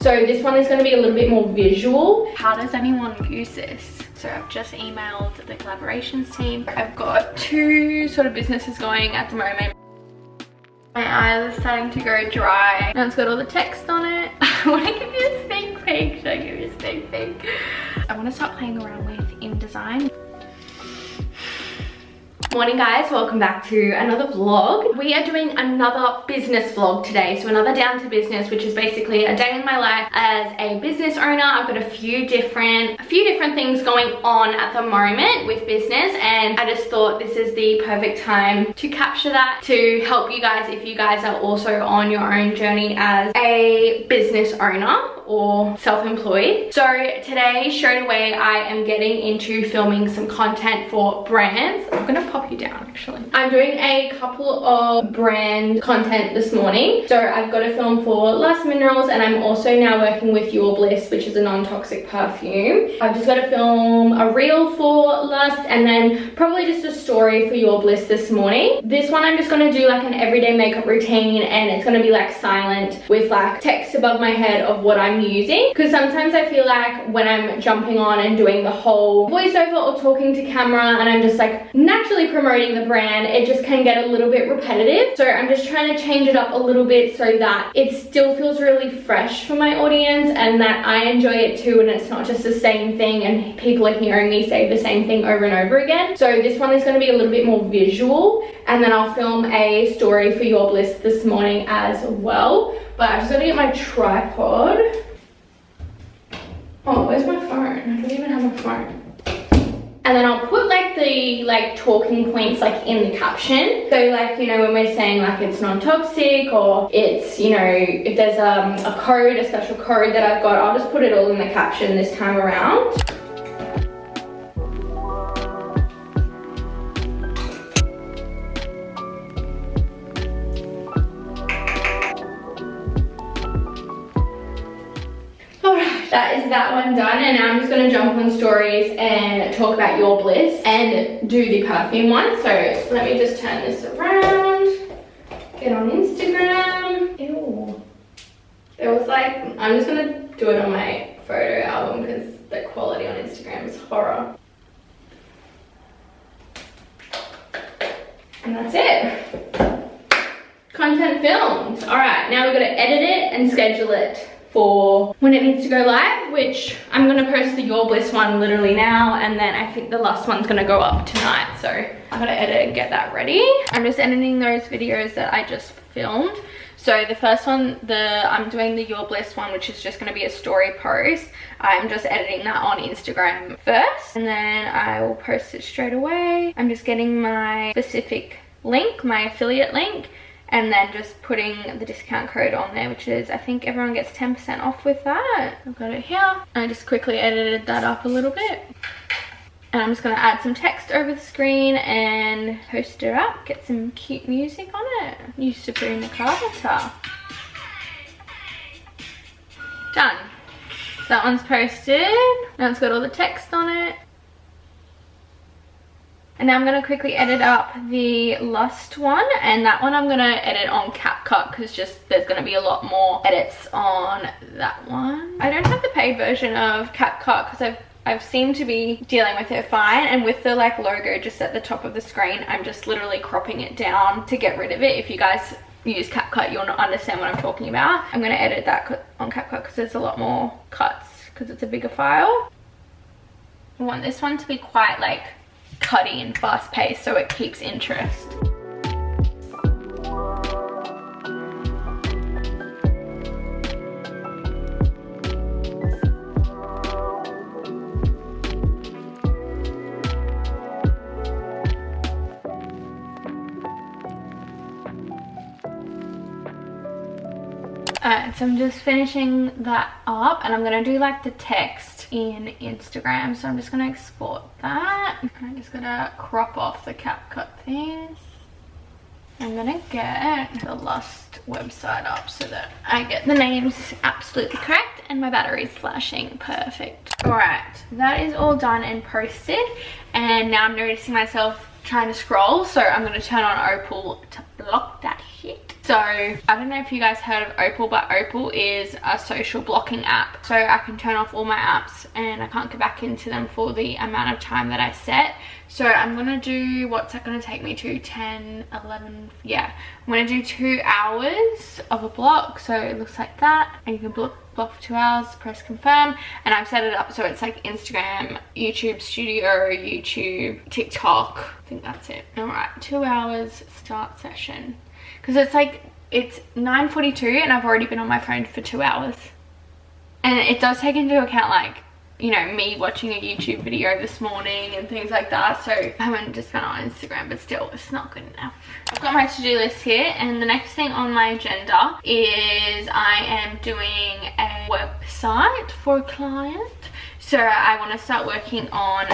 So this one is going to be a little bit more visual. How does anyone use this? So I've just emailed the collaborations team. I've got 2 sort of businesses going at the moment. My eyes are starting to go dry. Now it's got all the text on it. I want to give you a sneak peek. Should I give you a sneak peek? I want to start playing around with InDesign. Morning guys, welcome back to another vlog. We are doing another business vlog today, so another down to business, which is basically a day in my life as a business owner. I've got a few different things going on at the moment with business, and I just thought this is the perfect time to capture that, to help you guys if you guys are also on your own journey as a business owner or self-employed. So today, straight away, I am getting into filming some content for brands. I'm gonna pop you down actually. I'm doing a couple of brand content this morning. So I've got a film for Lust Minerals, and I'm also now working with Your Bliss, which is a non-toxic perfume. I've just got to film a reel for Lust and then probably just a story for Your Bliss this morning. This one I'm just gonna do like an everyday makeup routine, and it's gonna be like silent with like text above my head of what I'm using, because sometimes I feel like when I'm jumping on and doing the whole voiceover or talking to camera and I'm just like naturally promoting the brand, it just can get a little bit repetitive. So I'm just trying to change it up a little bit so that it still feels really fresh for my audience and that I enjoy it too, and it's not just the same thing and people are hearing me say the same thing over and over again. So this one is going to be a little bit more visual, and then I'll film a story for Your Bliss this morning as well. But I just got to get my tripod. Oh, where's my phone? I don't even have my phone. And then I'll put like the talking points like in the caption. So like, you know, when we're saying like it's non-toxic, or it's, you know, if there's a code, a special code that I've got, I'll just put it all in the caption this time around. That is that one done, and now I'm just going to jump on stories and talk about Your Bliss and do the perfume one. So let me just turn this around, get on Instagram. Ew. There was like, I'm just going to do it on my photo album because the quality on Instagram is horror. And that's it. Content filmed. Alright, now we've got to edit it and schedule it for when it needs to go live, which I'm gonna post the Your Bliss one literally now, and then I think the Lust one's gonna go up tonight, so I gotta edit and get that ready. I'm just editing those videos that I just filmed. So the first one, I'm doing the Your Bliss one, which is just gonna be a story post. I'm just editing that on Instagram first, and then I will post it straight away. I'm just getting my specific link, my affiliate link, and then just putting the discount code on there, which is, I think everyone gets 10% off with that. I've got it here. I just quickly edited that up a little bit. And I'm just gonna add some text over the screen and post it up. Get some cute music on it. Use Supreme Carter. Done. So that one's posted. Now it's got all the text on it. And now I'm going to quickly edit up the Lust one, and that one I'm going to edit on CapCut because just there's going to be a lot more edits on that one. I don't have the paid version of CapCut because I've seemed to be dealing with it fine, and with the like logo just at the top of the screen, I'm just literally cropping it down to get rid of it. If you guys use CapCut, you'll not understand what I'm talking about. I'm going to edit that on CapCut because there's a lot more cuts because it's a bigger file. I want this one to be quite like cutty and fast paced so it keeps interest. Alright, so I'm just finishing that up, and I'm going to do like the text in Instagram, so I'm just going to export that. I'm just going to crop off the CapCut things. I'm going to get the Lust website up so that I get the names absolutely correct and my battery's flashing perfect. Alright, that is all done and posted, and now I'm noticing myself trying to scroll, so I'm going to turn on Opal to block that shit. So I don't know if you guys heard of Opal, but Opal is a social blocking app. So I can turn off all my apps and I can't get back into them for the amount of time that I set. So I'm gonna do, what's that gonna take me to? 10, 11, yeah. I'm gonna do 2 hours of a block. So it looks like that. And you can block for 2 hours, press confirm. And I've set it up so it's like Instagram, YouTube Studio, YouTube, TikTok. I think that's it. All right, 2 hours, start session. Because it's like, it's 9:42 and I've already been on my phone for 2 hours. And it does take into account, like, you know, me watching a YouTube video this morning and things like that. So I haven't just been on Instagram, but still, it's not good enough. I've got my to-do list here, and the next thing on my agenda is I am doing a website for a client. So I want to start working on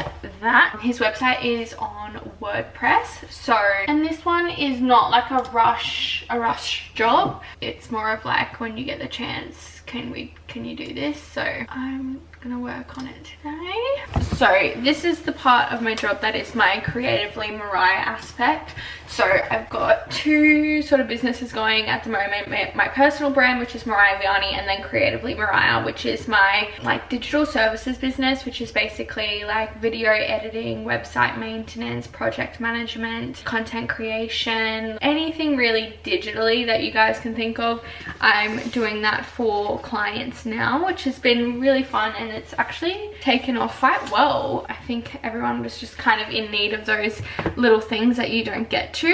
that. His website is on WordPress. So, and this one is not like a rush job. It's more of like, when you get the chance, can you do this? So I'm gonna work on it today. So this is the part of my job that is my creatively Mariah aspect. So I've got 2 sort of businesses going at the moment. My personal brand, which is Mariah Vianney, and then Creatively Mariah, which is my like digital services business, which is basically like video editing, website maintenance, project management, content creation, anything really digitally that you guys can think of. I'm doing that for clients now, which has been really fun, and it's actually taken off quite well. I think everyone was just kind of in need of those little things that you don't get to,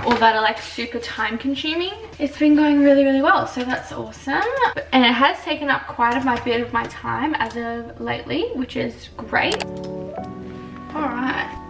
or that are like super time consuming. It's been going really, really well, so that's awesome. And it has taken up quite a bit of my time as of lately, which is great. All right.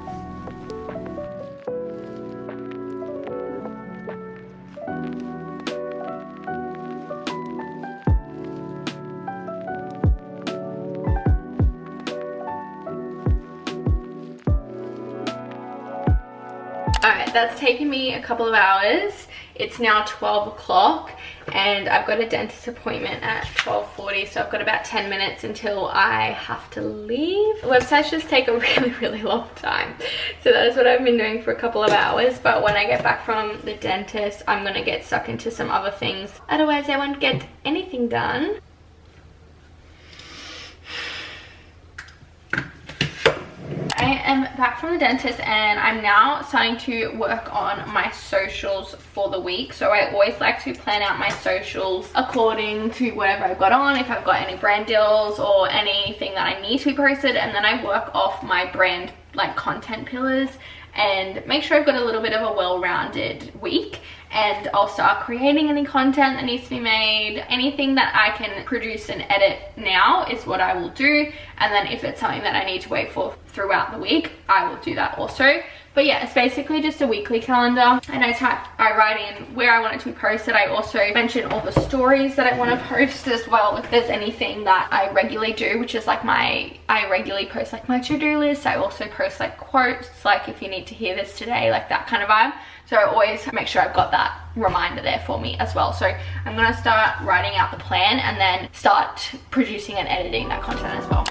Alright, that's taken me a couple of hours. It's now 12 o'clock and I've got a dentist appointment at 12:40, so I've got about 10 minutes until I have to leave. Websites just take a really, really long time. So that is what I've been doing for a couple of hours, but when I get back from the dentist, I'm gonna get stuck into some other things. Otherwise, I won't get anything done. I am back from the dentist and I'm now starting to work on my socials for the week. So I always like to plan out my socials according to whatever I've got on, if I've got any brand deals or anything that I need to be posted, and then I work off my brand like content pillars and make sure I've got a little bit of a well-rounded week. And I'll start creating any content that needs to be made. Anything that I can produce and edit now is what I will do. And then if it's something that I need to wait for throughout the week, I will do that also. But yeah, it's basically just a weekly calendar, and I write in where I want it to be posted. I also mention all the stories that I want to post as well, if there's anything that I regularly do, which is like I regularly post like my to-do list. I also post like quotes, like if you need to hear this today, like that kind of vibe. So I always make sure I've got that reminder there for me as well. So I'm gonna start writing out the plan and then start producing and editing that content as well.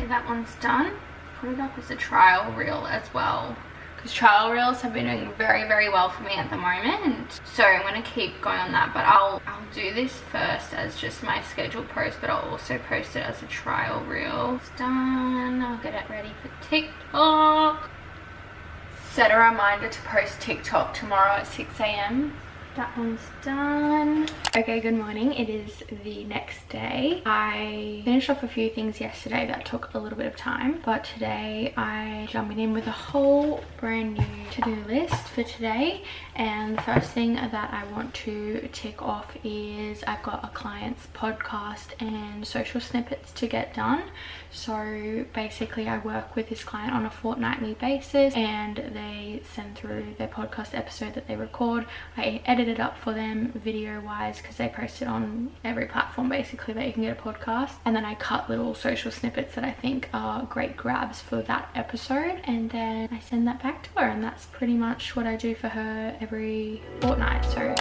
That one's done. Put it up as a trial reel as well, because trial reels have been doing very, very well for me at the moment. So I'm going to keep going on that, but I'll do this first as just my scheduled post, but I'll also post it as a trial reel. It's done. I'll get it ready for TikTok. Set a reminder to post TikTok tomorrow at 6 AM. That one's done. Okay, good morning. It is the next day. I finished off a few things yesterday that took a little bit of time, but today I'm jumping in with a whole brand new to-do list for today, And the first thing that I want to tick off is I've got a client's podcast and social snippets to get done. So basically I work with this client on a fortnightly basis and they send through their podcast episode that they record. I edit it up for them video wise because they post it on every platform basically that you can get a podcast, and then I cut little social snippets that I think are great grabs for that episode, and then I send that back to her, and that's pretty much what I do for her every fortnight. So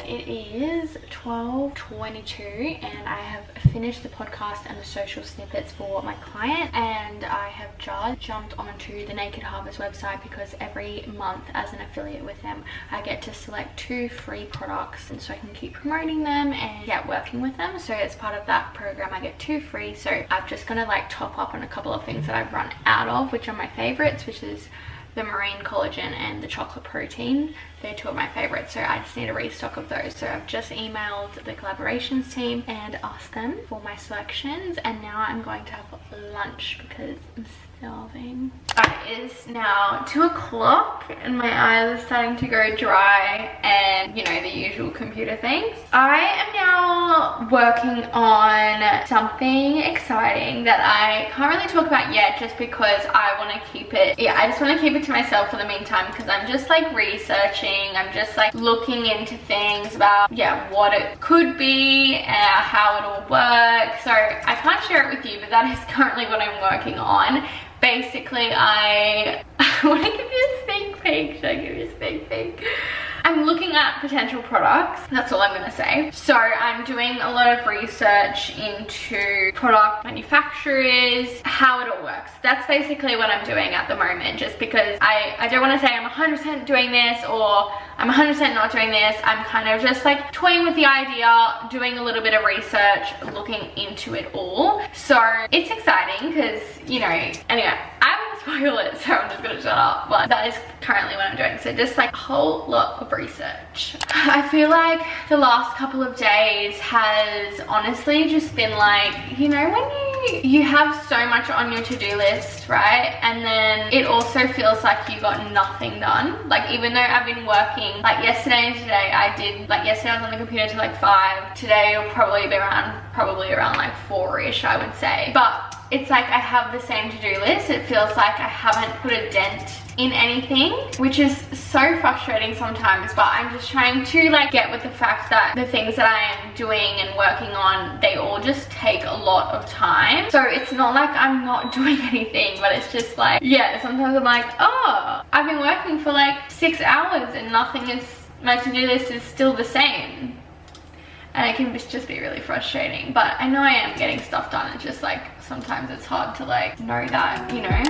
it is 12:22 and I have finished the podcast and the social snippets for my client, and I have just jumped onto the Naked Harvest website because every month as an affiliate with them I get to select 2 free products, and so I can keep promoting them and get working with them. So as part of that program I get 2 free, so I'm just gonna like top up on a couple of things that I've run out of, which are my favorites, which is the marine collagen and the chocolate protein. They're 2 of my favorites, so I just need a restock of those. So I've just emailed the collaborations team and asked them for my selections, and now I'm going to have lunch because I'm starving. It is now 2 o'clock and my eyes are starting to go dry and, you know, the usual computer things. I am now working on something exciting that I can't really talk about yet just because I want to keep it, I just want to keep it to myself for the meantime, because I'm just like researching, I'm just like looking into things about, what it could be, how it all works. So I can't share it with you, but that is currently what I'm working on. Basically, I want to give you a sneak peek. Should I give you a sneak peek? I'm looking at potential products. That's all I'm going to say. So I'm doing a lot of research into product manufacturers, how it all works. That's basically what I'm doing at the moment, just because I don't want to say I'm 100% doing this or I'm 100% not doing this. I'm kind of just like toying with the idea, doing a little bit of research, looking into it all. So it's exciting because, you know, anyway, I won't spoil it, so I'm just gonna shut up, but that is currently what I'm doing. So just like a whole lot of research. I feel like the last couple of days has honestly just been like, you know, when you have so much on your to-do list, right? And then it also feels like you got nothing done. Like, even though I've been working, like yesterday and today I did, like yesterday I was on the computer till like 5. Today it'll probably be around like 4-ish, I would say. But it's like I have the same to-do list. It feels like I haven't put a dent in anything, which is so frustrating sometimes, but I'm just trying to like get with the fact that the things that I am doing and working on, they all just take a lot of time. So it's not like I'm not doing anything, but it's just like, sometimes I'm like, oh, I've been working for like 6 hours and nothing is, my to-do list is still the same. And it can just be really frustrating, but I know I am getting stuff done. It's just like sometimes it's hard to like know that, you know.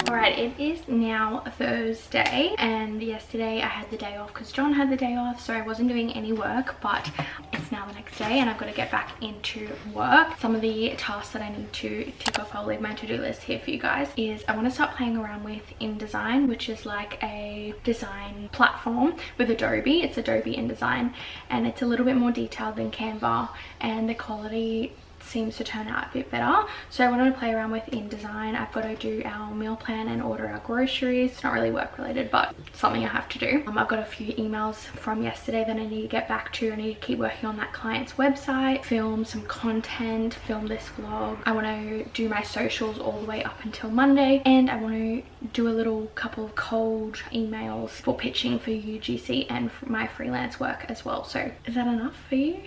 Alright, it is now Thursday, and yesterday I had the day off because John had the day off, so I wasn't doing any work, but it's now the next day and I've got to get back into work. Some of the tasks that I need to tick off, I'll leave my to-do list here for you guys, is I want to start playing around with InDesign, which is like a design platform with Adobe. It's Adobe InDesign, and it's a little bit more detailed than Canva, and the quality seems to turn out a bit better. So I wanted to play around with InDesign. I've got to do our meal plan and order our groceries. It's not really work related, but something I have to do. I've got a few emails from yesterday that I need to get back to. I need to keep working on that client's website, film some content, film this vlog. I want to do my socials all the way up until Monday, and I want to do a little couple of cold emails for pitching for UGC and for my freelance work as well. So is that enough for you?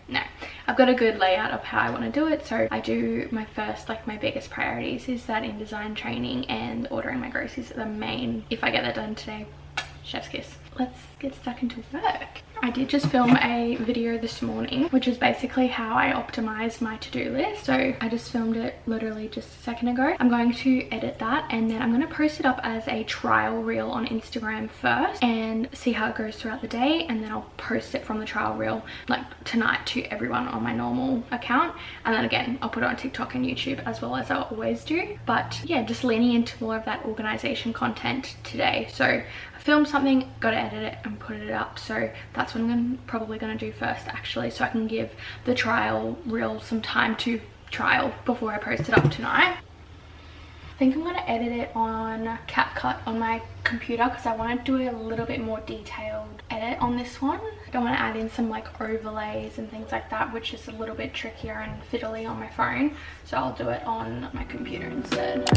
No, I've got a good layout of how I want to do it. So I do my first, like my biggest priorities is that InDesign training and ordering my groceries are the main. If I get that done today, chef's kiss. Let's get stuck into work. I did just film a video this morning, which is basically how I optimize my to-do list. So I just filmed it literally just a second ago. I'm going to edit that and then I'm going to post it up as a trial reel on Instagram first and see how it goes throughout the day, and then I'll post it from the trial reel like tonight to everyone on my normal account, and then again I'll put it on TikTok and YouTube as well as I always do. But yeah, just leaning into more of that organization content today. So film something, gotta edit it and put it up. So that's what I'm probably gonna do first actually, so I can give the trial reel some time to trial before I post it up tonight. I think I'm gonna edit it on CapCut on my computer because I want to do a little bit more detailed edit on this one. I don't want to add in some like overlays and things like that, which is a little bit trickier and fiddly on my phone, so I'll do it on my computer instead.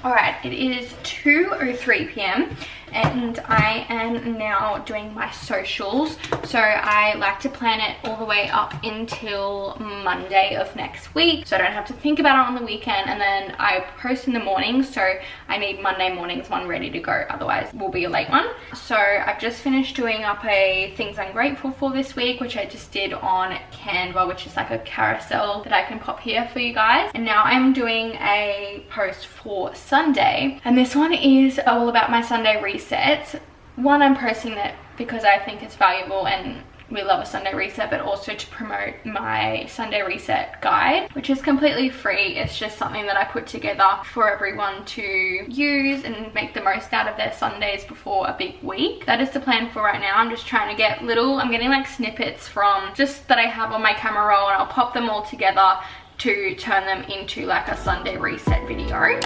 Alright, it is 2:03 p.m. and I am now doing my socials. So I like to plan it all the way up until Monday of next week, so I don't have to think about it on the weekend, and then I post in the morning, so I need Monday morning's one ready to go, otherwise will be a late one. So I've just finished doing up a things I'm grateful for this week, which I just did on Canva, which is like a carousel that I can pop here for you guys. And now I'm doing a post for Sunday, and this one is all about my Sunday reset. One, I'm posting that because I think it's valuable and we love a Sunday reset, but also to promote my Sunday reset guide, which is completely free. It's just something that I put together for everyone to use and make the most out of their Sundays before a big week. That is the plan for right now. I'm just trying to get I'm getting like snippets from just that I have on my camera roll, and I'll pop them all together to turn them into like a Sunday reset video.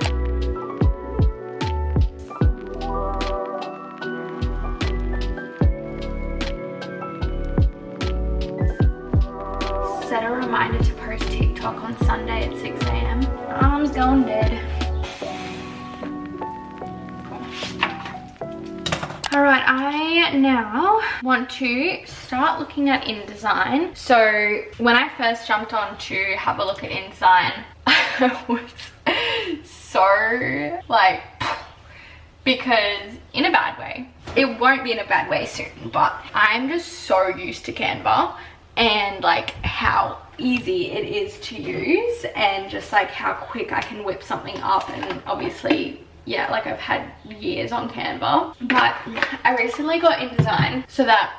Set a reminder to post TikTok on Sunday at 6 a.m. Arm's going dead. Alright, I now want to start looking at InDesign. So when I first jumped on to have a look at InDesign, I was so like, because in a bad way, it won't be in a bad way soon, but I'm just so used to Canva and like how easy it is to use, and just like how quick I can whip something up. And obviously, yeah, like I've had years on Canva, but I recently got InDesign so that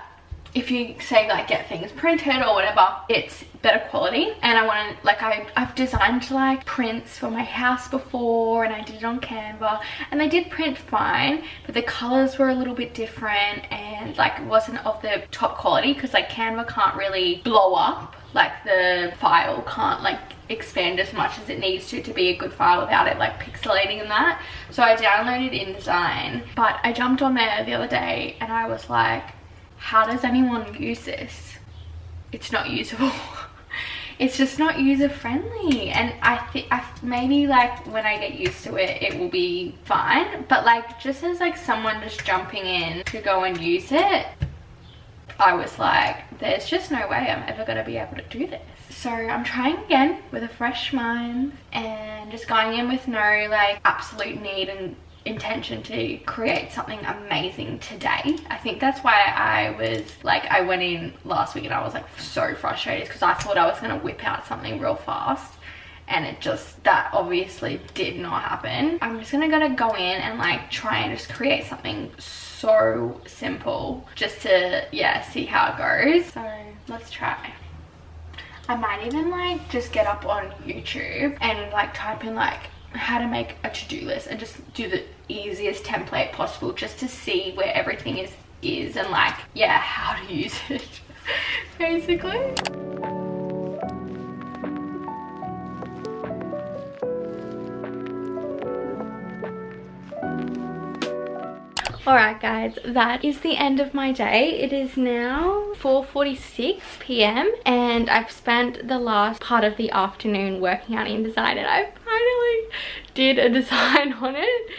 if you say like get things printed or whatever, it's better quality. And I want to like, I've designed like prints for my house before, and I did it on Canva, and they did print fine, but the colors were a little bit different and like it wasn't of the top quality, because like Canva can't really blow up, like the file can't like expand as much as it needs to be a good file without it like pixelating and that. So I downloaded InDesign, but I jumped on there the other day and I was like, how does anyone use this? It's not usable. It's just not user friendly. And I think maybe like when I get used to it, it will be fine. But like just as like someone just jumping in to go and use it, I was like, there's just no way I'm ever gonna be able to do this. So I'm trying again with a fresh mind and just going in with no like absolute need and intention to create something amazing today. I think that's why I was like, I went in last week and I was like so frustrated, because I thought I was going to whip out something real fast, and it just, that obviously did not happen. I'm just gonna go in and like try and just create something so simple just to, yeah, see how it goes. So let's try. I might even like just get up on YouTube and like type in like how to make a to-do list and just do the easiest template possible, just to see where everything is and like, yeah, how to use it basically. Alright guys, that is the end of my day. It is now 4:46 p.m. and I've spent the last part of the afternoon working on InDesign, and I finally did a design on it.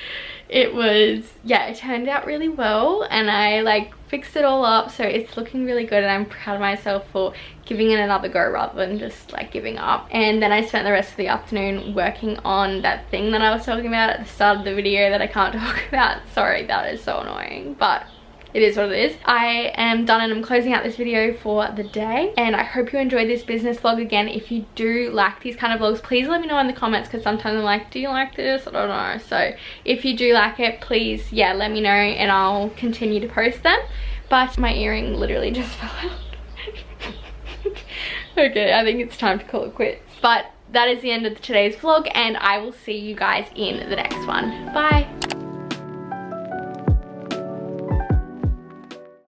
It was, yeah, it turned out really well, and I like fixed it all up, so it's looking really good, and I'm proud of myself for giving it another go rather than just like giving up. And then I spent the rest of the afternoon working on that thing that I was talking about at the start of the video that I can't talk about. Sorry, that is so annoying, but it is what it is. I am done and I'm closing out this video for the day, and I hope you enjoyed this business vlog. Again, if you do like these kind of vlogs, please let me know in the comments, because sometimes I'm like, do you like this? I don't know. So if you do like it, please, yeah, let me know and I'll continue to post them. But my earring literally just fell out. Okay, I think it's time to call it quits. But that is the end of today's vlog, and I will see you guys in the next one. Bye.